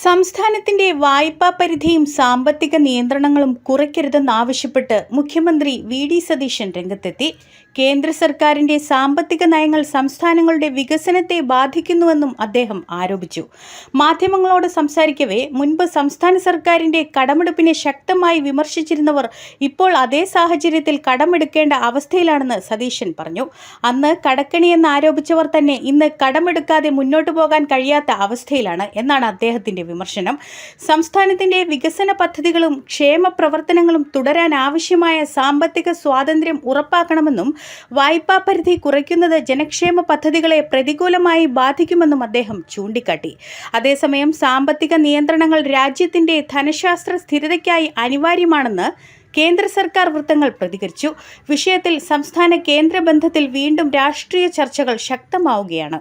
സംസ്ഥാനത്തിന്റെ വായ്പാ പരിധിയും സാമ്പത്തിക നിയന്ത്രണങ്ങളും കുറയ്ക്കരുതെന്നാവശ്യപ്പെട്ട് മുഖ്യമന്ത്രി വി.ഡി. സതീശൻ രംഗത്തെത്തി. കേന്ദ്ര സർക്കാരിന്റെ സാമ്പത്തിക നയങ്ങൾ സംസ്ഥാനങ്ങളുടെ വികസനത്തെ ബാധിക്കുന്നുവെന്നും അദ്ദേഹം ആരോപിച്ചു. മാധ്യമങ്ങളോട് സംസാരിക്കവേ മുൻപ് സംസ്ഥാന സർക്കാരിന്റെ കടമെടുപ്പിനെ ശക്തമായി വിമർശിച്ചിരുന്നവർ ഇപ്പോൾ അതേ സാഹചര്യത്തിൽ കടമെടുക്കേണ്ട അവസ്ഥയിലാണെന്ന് സതീശൻ പറഞ്ഞു. അന്ന് കടക്കെണിയെന്ന് ആരോപിച്ചവർ തന്നെ ഇന്ന് കടമെടുക്കാതെ മുന്നോട്ടു പോകാൻ കഴിയാത്ത അവസ്ഥയിലാണ് എന്നാണ് അദ്ദേഹത്തിന്റെ വിമർശനം. സംസ്ഥാനത്തിന്റെ വികസന പദ്ധതികളും ക്ഷേമ പ്രവർത്തനങ്ങളും തുടരാൻ ആവശ്യമായ സാമ്പത്തിക സ്വാതന്ത്ര്യം ഉറപ്പാക്കണമെന്നും വായ്പാ പരിധി കുറയ്ക്കുന്നത് ജനക്ഷേമ പദ്ധതികളെ പ്രതികൂലമായി ബാധിക്കുമെന്നും അദ്ദേഹം ചൂണ്ടിക്കാട്ടി. അതേസമയം സാമ്പത്തിക നിയന്ത്രണങ്ങൾ രാജ്യത്തിന്റെ ധനശാസ്ത്ര സ്ഥിരതയ്ക്കായി അനിവാര്യമാണെന്ന് കേന്ദ്ര സർക്കാർ വൃത്തങ്ങൾ പ്രതികരിച്ചു. വിഷയത്തിൽ സംസ്ഥാന കേന്ദ്ര ബന്ധത്തിൽ വീണ്ടും രാഷ്ട്രീയ ചർച്ചകൾ ശക്തമാവുകയാണ്.